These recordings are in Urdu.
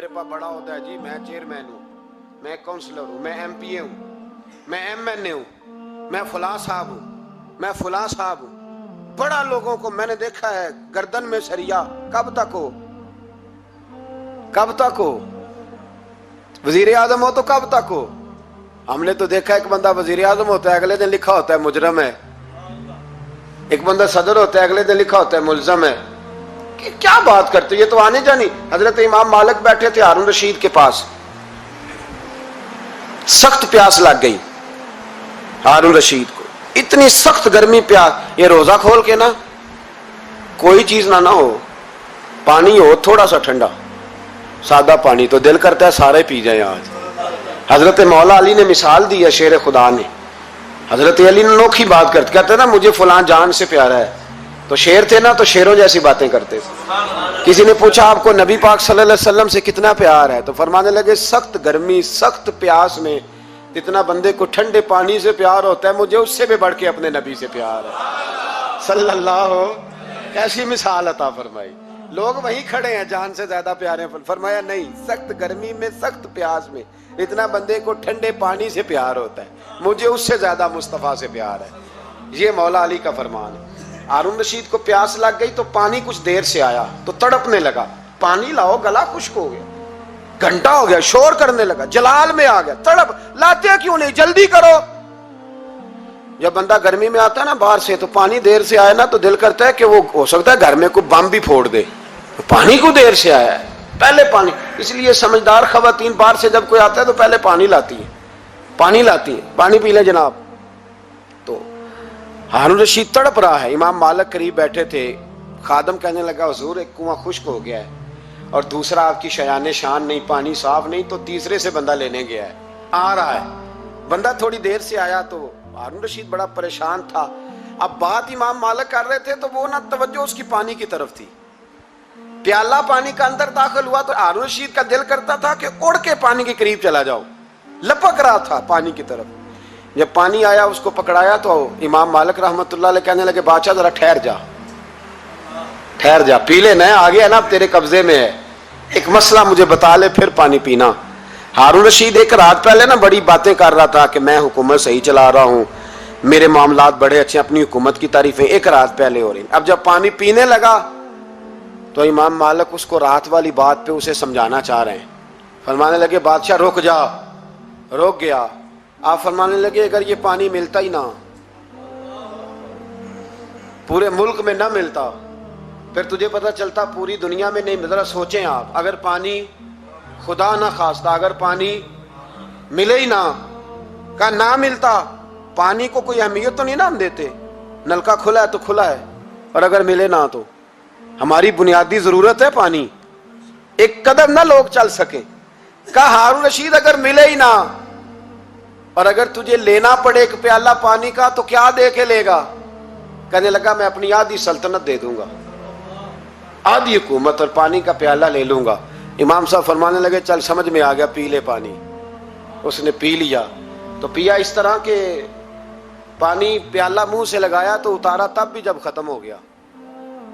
میرے پاس بڑا ہوتا ہے جی میں چیئرمین ہوں، میں کونسلر ہوں، میں ایم پی اے ہوں، میں ایم این اے ہوں، میں فلاں صاحب ہوں، میں فلاں صاحب ہوں. بڑا لوگوں کو میں نے دیکھا ہے گردن میں سریا. کب تک ہو؟ کب تک ہو؟ وزیر اعظم ہو تو کب تک ہو؟ ہم نے تو دیکھا ایک بندہ وزیر اعظم ہوتا ہے اگلے دن لکھا ہوتا ہے مجرم ہے، ایک بندہ صدر ہوتا ہے اگلے دن لکھا ہوتا ہے ملزم ہے. کیا بات کرتے؟ یہ تو آنے جانی. حضرت امام مالک بیٹھے تھے ہارون رشید کے پاس، سخت پیاس لگ گئی ہارون رشید کو، اتنی سخت گرمی پیاس. یہ روزہ کھول کے نا کوئی چیز نہ ہو، پانی ہو تھوڑا سا ٹھنڈا سادہ پانی تو دل کرتا ہے سارے پی جائیں آج. حضرت مولا علی نے مثال دی ہے شیر خدا نے. حضرت علی نے انوکھی بات کرتے کہتے نا مجھے فلاں جان سے پیارا ہے، تو شیر تھے نا تو شیروں جیسی باتیں کرتے تھے. کسی نے پوچھا آپ کو نبی پاک صلی اللہ علیہ وسلم سے کتنا پیار ہے؟ تو فرمانے لگے سخت گرمی سخت پیاس میں جتنا بندے کو ٹھنڈے پانی سے پیار ہوتا ہے مجھے اس سے بھی بڑھ کے اپنے نبی سے پیار ہے صلی اللہ ہو. کیسی مثال عطا فرمائی. لوگ وہیں کھڑے ہیں جان سے زیادہ پیارے. فرمایا نہیں، سخت گرمی میں سخت پیاس میں اتنا بندے کو ٹھنڈے پانی سے پیار ہوتا ہے مجھے اس سے زیادہ مصطفیٰ سے پیار ہے. یہ مولا علی کا فرمان ہے. ہارون رشید کو پیاس لگ گئی تو پانی کچھ دیر سے آیا تو تڑپنے لگا، پانی لاؤ گلا خشک ہو گیا، گھنٹہ ہو گیا، شور کرنے لگا، جلال میں آ گیا، تڑپ لاتے کیوں نہیں، جلدی کرو. جب بندہ گرمی میں آتا ہے نا باہر سے تو پانی دیر سے آیا نا تو دل کرتا ہے کہ وہ ہو سکتا ہے گھر میں کوئی بم بھی پھوڑ دے، پانی کو دیر سے آیا ہے پہلے پانی. اس لیے سمجھدار خواتین باہر سے جب کوئی آتا ہے تو پہلے پانی لاتی ہے، پانی لاتی ہے، پانی پی لیں جناب. تو ہارون رشید تڑپ رہا ہے، امام مالک قریب بیٹھے تھے. خادم کہنے لگا حضور ایک کنواں خشک ہو گیا ہے اور دوسرا آپ کی شایان شان نہیں، پانی صاف نہیں، تو تیسرے سے بندہ لینے گیا ہے، آ رہا ہے. بندہ تھوڑی دیر سے آیا تو ہارون رشید بڑا پریشان تھا. اب بات امام مالک کر رہے تھے تو وہ نہ توجہ اس کی پانی کی طرف تھی. پیالہ پانی کا اندر داخل ہوا تو ہارون رشید کا دل کرتا تھا کہ اڑ کے پانی کے قریب چلا جاؤ، لپک رہا تھا پانی کی طرف. جب پانی آیا اس کو پکڑایا تو امام مالک رحمت اللہ علیہ کہنے لگے بادشاہ ذرا ٹھہر جا، ٹھہر جا، پی لے، نیا آ گیا نا اب تیرے قبضے میں ہے، ایک مسئلہ مجھے بتا لے پھر پانی پینا. ہارون رشید ایک رات پہلے نا بڑی باتیں کر رہا تھا کہ میں حکومت صحیح چلا رہا ہوں، میرے معاملات بڑے اچھے، اپنی حکومت کی تعریفیں ایک رات پہلے ہو رہی. اب جب پانی پینے لگا تو امام مالک اس کو رات والی بات پہ اسے سمجھانا چاہ رہے ہیں. فرمانے لگے بادشاہ رک جا. رک گیا. آپ فرمانے لگے اگر یہ پانی ملتا ہی نہ، پورے ملک میں نہ ملتا، پھر تجھے پتا چلتا پوری دنیا میں نہیں. ذرا سوچیں آپ، اگر پانی خدا نہ خواستہ اگر پانی ملے ہی نہ، کہا نہ ملتا، پانی کو کوئی اہمیت تو نہیں نا ہم دیتے، نلکا کھلا ہے تو کھلا ہے، اور اگر ملے نہ تو ہماری بنیادی ضرورت ہے پانی، ایک قدم نہ لوگ چل سکے. کہا ہارون رشید اگر ملے ہی نہ اور اگر تجھے لینا پڑے ایک پیالہ پانی کا تو کیا دے کے لے گا؟ کہنے لگا میں اپنی آدھی سلطنت دے دوں گا، آدھی حکومت اور پانی کا پیالہ لے لوں گا. امام صاحب فرمانے لگے چل سمجھ میں آ گیا، پی لے پانی. اس نے پی لیا تو پیا اس طرح کہ پانی پیالہ منہ سے لگایا تو اتارا تب بھی جب ختم ہو گیا.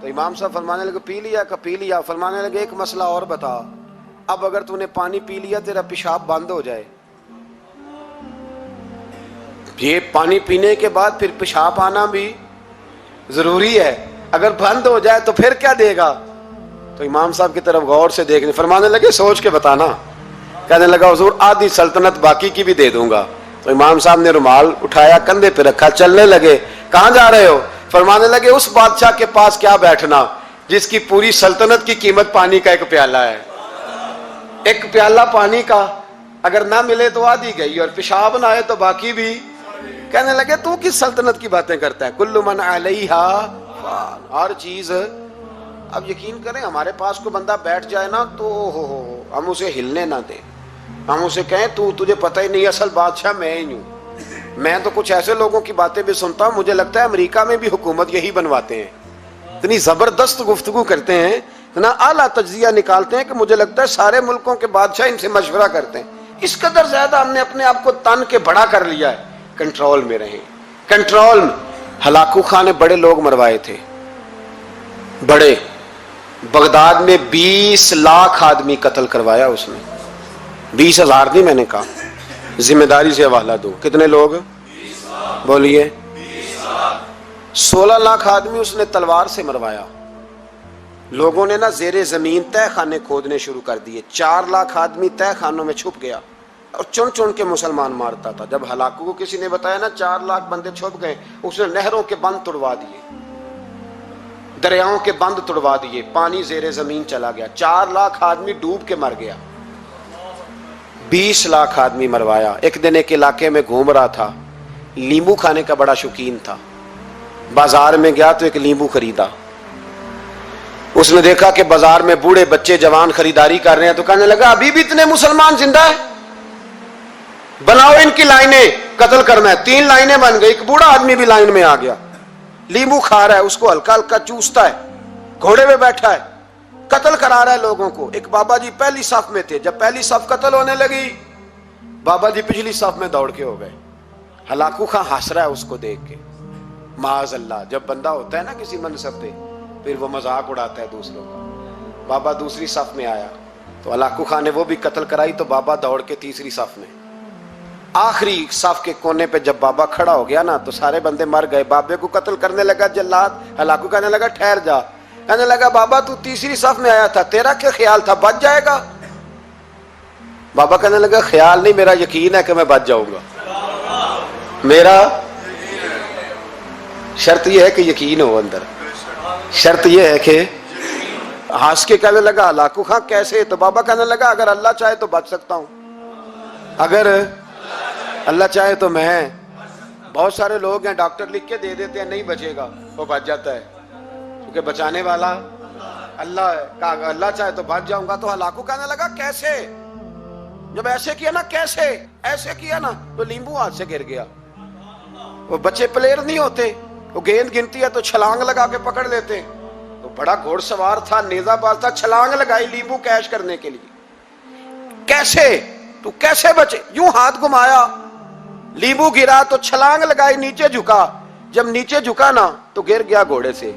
تو امام صاحب فرمانے لگے پی لیا؟ کہ پی لیا. فرمانے لگے ایک مسئلہ اور بتا، اب اگر تو نے پانی پی لیا تیرا پیشاب بند ہو جائے، یہ پانی پینے کے بعد پھر پیشاب آنا بھی ضروری ہے، اگر بند ہو جائے تو پھر کیا دے گا؟ تو امام صاحب کی طرف غور سے دیکھنے فرمانے لگے سوچ کے بتانا. کہنے لگا حضور آدھی سلطنت باقی کی بھی دے دوں گا. تو امام صاحب نے رومال اٹھایا کندھے پہ رکھا، چلنے لگے. کہاں جا رہے ہو؟ فرمانے لگے اس بادشاہ کے پاس کیا بیٹھنا جس کی پوری سلطنت کی قیمت پانی کا ایک پیالہ ہے. ایک پیالہ پانی کا اگر نہ ملے تو آدھی گئی اور پیشاب نہ آئے تو باقی بھی. کہنے لگے تو کس سلطنت کی باتیں کرتا ہے؟ کل من علیہا فان، ہر چیز. اب یقین کریں ہمارے پاس کو بندہ بیٹھ جائے نا تو ہم اسے ہلنے نہ دیں، ہم اسے کہیں تجھے پتہ ہی نہیں اصل بادشاہ میں ہی ہوں. میں تو کچھ ایسے لوگوں کی باتیں بھی سنتا ہوں، مجھے لگتا ہے امریکہ میں بھی حکومت یہی بنواتے ہیں. اتنی زبردست گفتگو کرتے ہیں، اتنا اعلیٰ تجزیہ نکالتے ہیں کہ مجھے لگتا ہے سارے ملکوں کے بادشاہ ان سے مشورہ کرتے ہیں. اس قدر زیادہ ہم نے اپنے آپ کو تن کے بڑا کر لیا ہے. کنٹرول میں رہیں، کنٹرول میں. ہلاکو خان نے بڑے لوگ مروائے تھے، بڑے بغداد میں 20 لاکھ آدمی قتل کروایا اس نے. 20,000 نہیں میں نے کہا, ذمہ داری سے حوالہ دو. کتنے لوگ بولیے؟ 16 لاکھ آدمی اس نے تلوار سے مروایا. لوگوں نے نا زیر زمین تہ خانے کھودنے شروع کر دیے. 4 لاکھ آدمی تہ خانوں میں چھپ گیا اور چن چن کے مسلمان مارتا تھا. جب ہلاکو کو کسی نے بتایا نا 4 لاکھ بندے چھپ گئے, اس نے نہروں کے بند توڑوا دیے, دریاؤں کے بند توڑوا دیے, پانی زیر زمین چلا گیا. 4 لاکھ آدمی ڈوب کے مر گیا. 20 لاکھ آدمی مروایا. ایک دن ایک علاقے میں گھوم رہا تھا, لیمبو کھانے کا بڑا شوقین تھا. بازار میں گیا تو ایک لیمبو خریدا. اس نے دیکھا کہ بازار میں بوڑھے بچے جوان خریداری کر رہے ہیں, تو کہنے لگا ابھی بھی اتنے مسلمان زندہ ہیں, بناؤ ان کی لائنیں, قتل کرنا ہے. 3 لائنیں بن گئی. ایک بوڑھا آدمی بھی لائن میں آ گیا, لیمبو کھا رہا ہے, اس کو ہلکا ہلکا چوستا ہے, گھوڑے پہ بیٹھا ہے, قتل کرا رہا ہے لوگوں کو. ایک بابا جی پہلی صف میں تھے. جب پہلی صف قتل ہونے لگی, بابا جی پچھلی صف میں دوڑ کے ہو گئے. ہلاکو خان ہنس رہا ہے اس کو دیکھ کے. معاذ اللہ, جب بندہ ہوتا ہے نا کسی منصب پہ, پھر وہ مذاق اڑاتا ہے دوسروں کا. بابا دوسری صف میں آیا تو ہلاکو خان نے وہ بھی قتل کرائی, تو بابا دوڑ کے تیسری صف میں. آخری صف کے کونے پہ جب بابا کھڑا ہو گیا نا, تو سارے بندے مر گئے. بابے کو قتل کرنے لگا جلاد. ہلاکو کہنے لگا ٹھہر جا. کہنے لگا بابا تو تیسری صف میں آیا تھا, تیرا کیا خیال تھا بچ جائے گا؟ بابا کہنے لگا خیال نہیں, میرا یقین ہے کہ میں بچ جاؤں گا. میرا شرط یہ ہے کہ یقین ہو اندر. شرط یہ ہے کہ ہنس کے کہنے لگا ہلاکو خان کیسے؟ تو بابا کہنے لگا اگر اللہ چاہے تو بچ سکتا ہوں, اگر اللہ چاہے تو میں. بہت سارے لوگ ہیں ڈاکٹر لکھ کے دے دیتے ہیں نہیں بچے گا, وہ بچ جاتا ہے, کیونکہ بچانے والا اللہ ہے. کہا اگر اللہ چاہے تو بچ جاؤں گا. تو ہلاکو کہنے لگا کیسے؟ جب ایسے کیا نا, کیسے ایسے کیا نا, تو لیمبو ہاتھ سے گر گیا. وہ بچے پلیئر نہیں ہوتے, وہ گیند گنتی ہے تو چھلانگ لگا کے پکڑ لیتے. تو بڑا گھوڑ سوار تھا, نیزہ باز تھا, چھلانگ لگائی لیمبو کیش کرنے کے لیے. کیسے تو کیسے بچے؟ یوں ہاتھ گھمایا, لیمبو گرا تو چھلانگ لگائی, نیچے جھکا. جب نیچے جھکا نا تو گر گیا گھوڑے سے.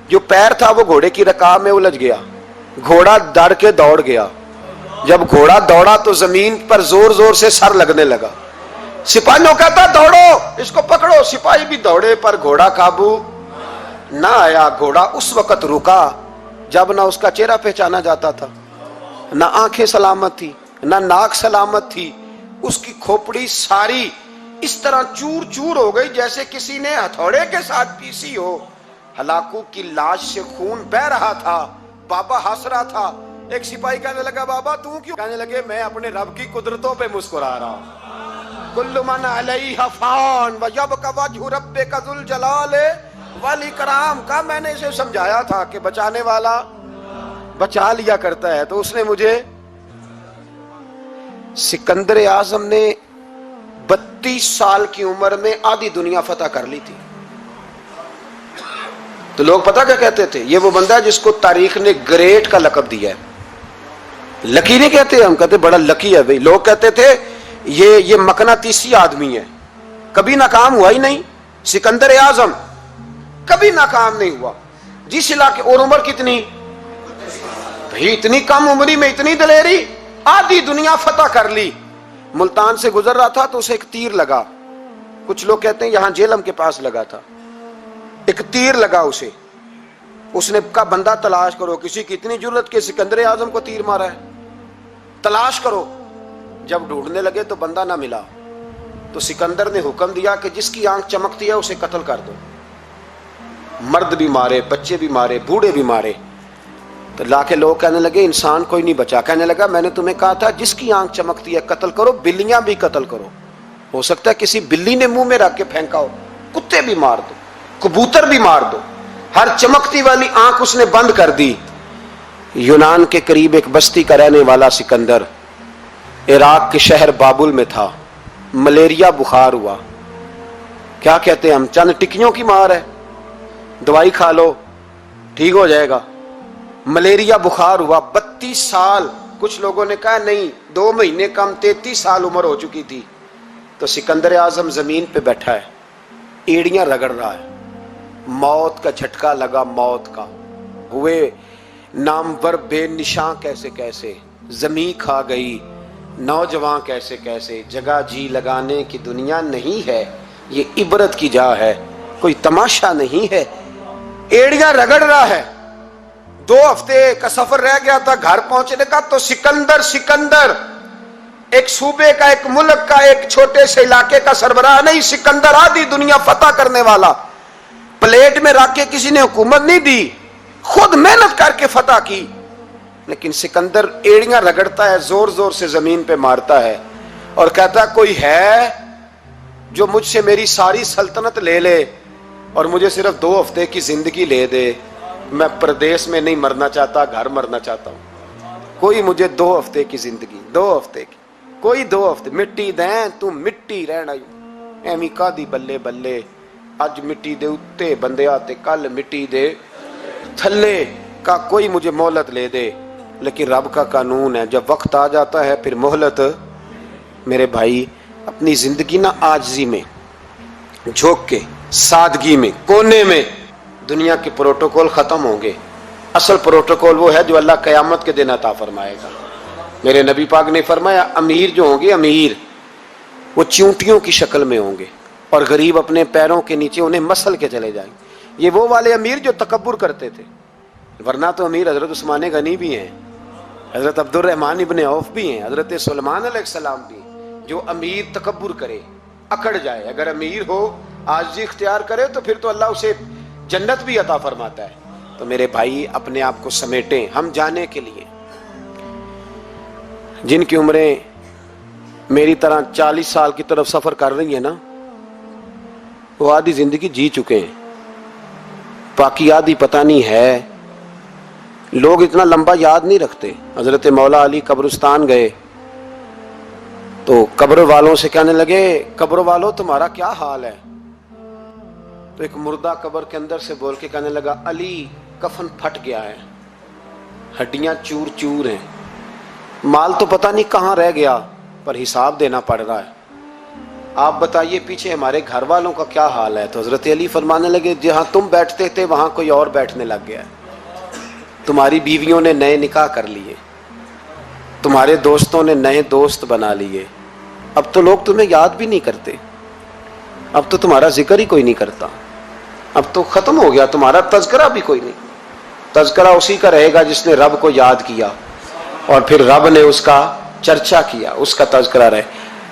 جو پیر تھا وہ گھوڑے کی رکاب میں الجھ گیا. گھوڑا ڈر کے دوڑ گیا. جب گھوڑا دوڑا تو زمین پر زور زور سے سر لگنے لگا. سپاہیوں کہتا دوڑو اس کو پکڑو. سپاہی بھی دوڑے پر گھوڑا قابو نہ آیا. گھوڑا اس وقت رکا جب نہ اس کا چہرہ پہچانا جاتا تھا, نہ آنکھیں سلامت تھی, نہ ناک سلامت تھی. اس کی کھوپڑی ساری اس طرح چور چور ہو گئی جیسے کسی نے ہتھوڑے کے ساتھ پیسی ہو. ہلاکو کی لاش سے خون بہ رہا تھا. بابا ہنس رہا تھا. ایک سپاہی کہنے لگا بابا تو کیوں؟ کہنے لگے میں اپنے رب کی قدرتوں پہ مسکرا رہا ہوں. کل من علیہ فان ویبقی وجہ ربک ذو الجلال والاکرام. کا میں نے اسے سمجھایا تھا کہ بچانے والا بچا لیا کرتا ہے, تو اس نے مجھے. سکندر اعظم نے 32 سال کی عمر میں آدھی دنیا فتح کر لی تھی. تو لوگ پتہ کیا کہتے تھے؟ یہ وہ بندہ ہے جس کو تاریخ نے گریٹ کا لقب دیا ہے. لکی نہیں کہتے, ہم کہتے بڑا لکی ہے بھائی. لوگ کہتے تھے یہ مقناطیسی آدمی ہے, کبھی ناکام ہوا ہی نہیں. سکندر اعظم کبھی ناکام نہیں ہوا. جس علاقے, اور عمر کتنی بھائی, اتنی کم عمری میں اتنی دلیری, آدھی دنیا فتح کر لی. ملتان سے گزر رہا تھا تو اسے ایک تیر لگا. کچھ لوگ کہتے ہیں یہاں جیلم کے پاس لگا تھا. ایک تیر لگا اسے. اس نے کہا بندہ تلاش کرو, کسی کی اتنی جرت کہ سکندر اعظم کو تیر مارا ہے, تلاش کرو. جب ڈھونڈنے لگے تو بندہ نہ ملا. تو سکندر نے حکم دیا کہ جس کی آنکھ چمکتی ہے اسے قتل کر دو. مرد بھی مارے, بچے بھی مارے, بوڑھے بھی مارے. تو لا کے لوگ کہنے لگے انسان کوئی نہیں بچا. کہنے لگا میں نے تمہیں کہا تھا جس کی آنکھ چمکتی ہے قتل کرو. بلیاں بھی قتل کرو, ہو سکتا ہے کسی بلی نے منہ میں رکھ کے پھینکا ہو. کتے بھی مار دو, کبوتر بھی مار دو. ہر چمکتی والی آنکھ اس نے بند کر دی. یونان کے قریب ایک بستی کا رہنے والا سکندر عراق کے شہر بابل میں تھا. ملیریا بخار ہوا. کیا کہتے ہیں ہم, چند ٹکیوں کی مار ہے, دوائی کھا لو ٹھیک ہو جائے گا. ملیریا بخار ہوا. 32 سال, کچھ لوگوں نے کہا نہیں 2 مہینے کم, 33 سال عمر ہو چکی تھی. تو سکندر اعظم زمین پہ بیٹھا ہے, ایڑیاں رگڑ رہا ہے. موت کا جھٹکا لگا, موت کا. ہوئے نامور بے نشاں کیسے کیسے، زمیں کھا گئی نوجوان کیسے کیسے، جگہ جی لگانے کی دنیا نہیں ہے، یہ عبرت کی جا ہے، کوئی تماشا نہیں ہے۔ ایڑیاں رگڑ رہا ہے، 2 ہفتے کا سفر رہ گیا تھا گھر پہنچنے کا، تو سکندر ایک صوبے کا، ایک ملک کا، ایک چھوٹے سے علاقے کا سربراہ نہیں، سکندر آدھی دنیا فتح کرنے والا، پلیٹ میں رکھ کے کسی نے حکومت نہیں دی، خود محنت کر کے فتح کی۔ لیکن سکندر ایڑیاں رگڑتا ہے، زور زور سے زمین پہ مارتا ہے اور کہتا ہے کوئی ہے جو مجھ سے میری ساری سلطنت لے لے اور مجھے صرف 2 ہفتے کی زندگی لے دے، میں پردیس میں نہیں مرنا چاہتا، گھر مرنا چاہتا ہوں، کوئی مجھے 2 ہفتے کی زندگی، 2 ہفتے کی، کوئی 2 ہفتے، مٹی دیں تو مٹی رہنا، ایمی کا دی بلے بلے، اج مٹی دے اتے بندے آتے، کل مٹی دے تھلے کا، کوئی مجھے مہلت لے دے۔ لیکن رب کا قانون ہے، جب وقت آ جاتا ہے پھر مہلت۔ میرے بھائی اپنی زندگی نہ عاجزی میں، جھوک کے، سادگی میں، کونے میں، دنیا کے پروٹوکول ختم ہوں گے، اصل پروٹوکول وہ ہے جو اللہ قیامت کے دن عطا فرمائے گا۔ میرے نبی پاک نے فرمایا امیر جو ہوں گے، امیر وہ چیونٹیوں کی شکل میں ہوں گے اور غریب اپنے پیروں کے نیچے انہیں مسل کے چلے جائیں گے۔ یہ وہ والے امیر جو تکبر کرتے تھے، ورنہ تو امیر حضرت عثمان غنی بھی ہیں، حضرت عبد الرحمن ابن عوف بھی ہیں، حضرت سلیمان علیہ السلام بھی ہیں۔ جو امیر تکبر کرے، اکڑ جائے، اگر امیر ہو عاجزی اختیار کرے تو پھر تو اللہ اسے جنت بھی عطا فرماتا ہے۔ تو میرے بھائی اپنے آپ کو سمیٹیں، ہم جانے کے لیے، جن کی عمریں میری طرح 40 سال کی طرف سفر کر رہی ہیں نا، وہ آدھی زندگی جی چکے ہیں، باقی آدھی پتہ نہیں ہے۔ لوگ اتنا لمبا یاد نہیں رکھتے۔ حضرت مولا علی قبرستان گئے تو قبر والوں سے کہنے لگے قبر والوں تمہارا کیا حال ہے؟ تو ایک مردہ قبر کے اندر سے بول کے کہنے لگا علی کفن پھٹ گیا ہے، ہڈیاں چور چور ہیں، مال تو پتہ نہیں کہاں رہ گیا پر حساب دینا پڑ رہا ہے، آپ بتائیے پیچھے ہمارے گھر والوں کا کیا حال ہے؟ تو حضرت علی فرمانے لگے جہاں تم بیٹھتے تھے وہاں کوئی اور بیٹھنے لگ گیا ہے، تمہاری بیویوں نے نئے نکاح کر لیے، تمہارے دوستوں نے نئے دوست بنا لیے، اب تو لوگ تمہیں یاد بھی نہیں کرتے، اب تو تمہارا ذکر ہی کوئی نہیں کرتا، اب تو ختم ہو گیا، تمہارا تذکرہ بھی کوئی نہیں۔ تذکرہ اسی کا رہے گا جس نے رب کو یاد کیا اور پھر رب نے اس کا چرچا کیا، اس کا تذکرہ رہے۔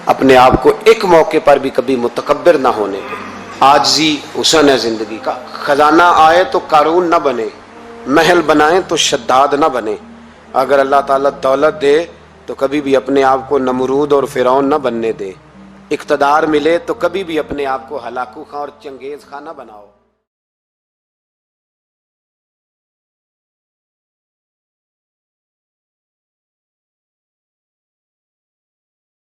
اپنے آپ کو ایک موقع پر بھی کبھی متکبر نہ ہونے دے، عاجزی حسن ہے زندگی کا۔ خزانہ آئے تو قارون نہ بنے، محل بنائیں تو شداد نہ بنے۔ اگر اللہ تعالیٰ دولت دے تو کبھی بھی اپنے آپ کو نمرود اور فرعون نہ بننے دے، اقتدار ملے تو کبھی بھی اپنے آپ کو ہلاکو خاں اور چنگیز خاں نہ بناؤ۔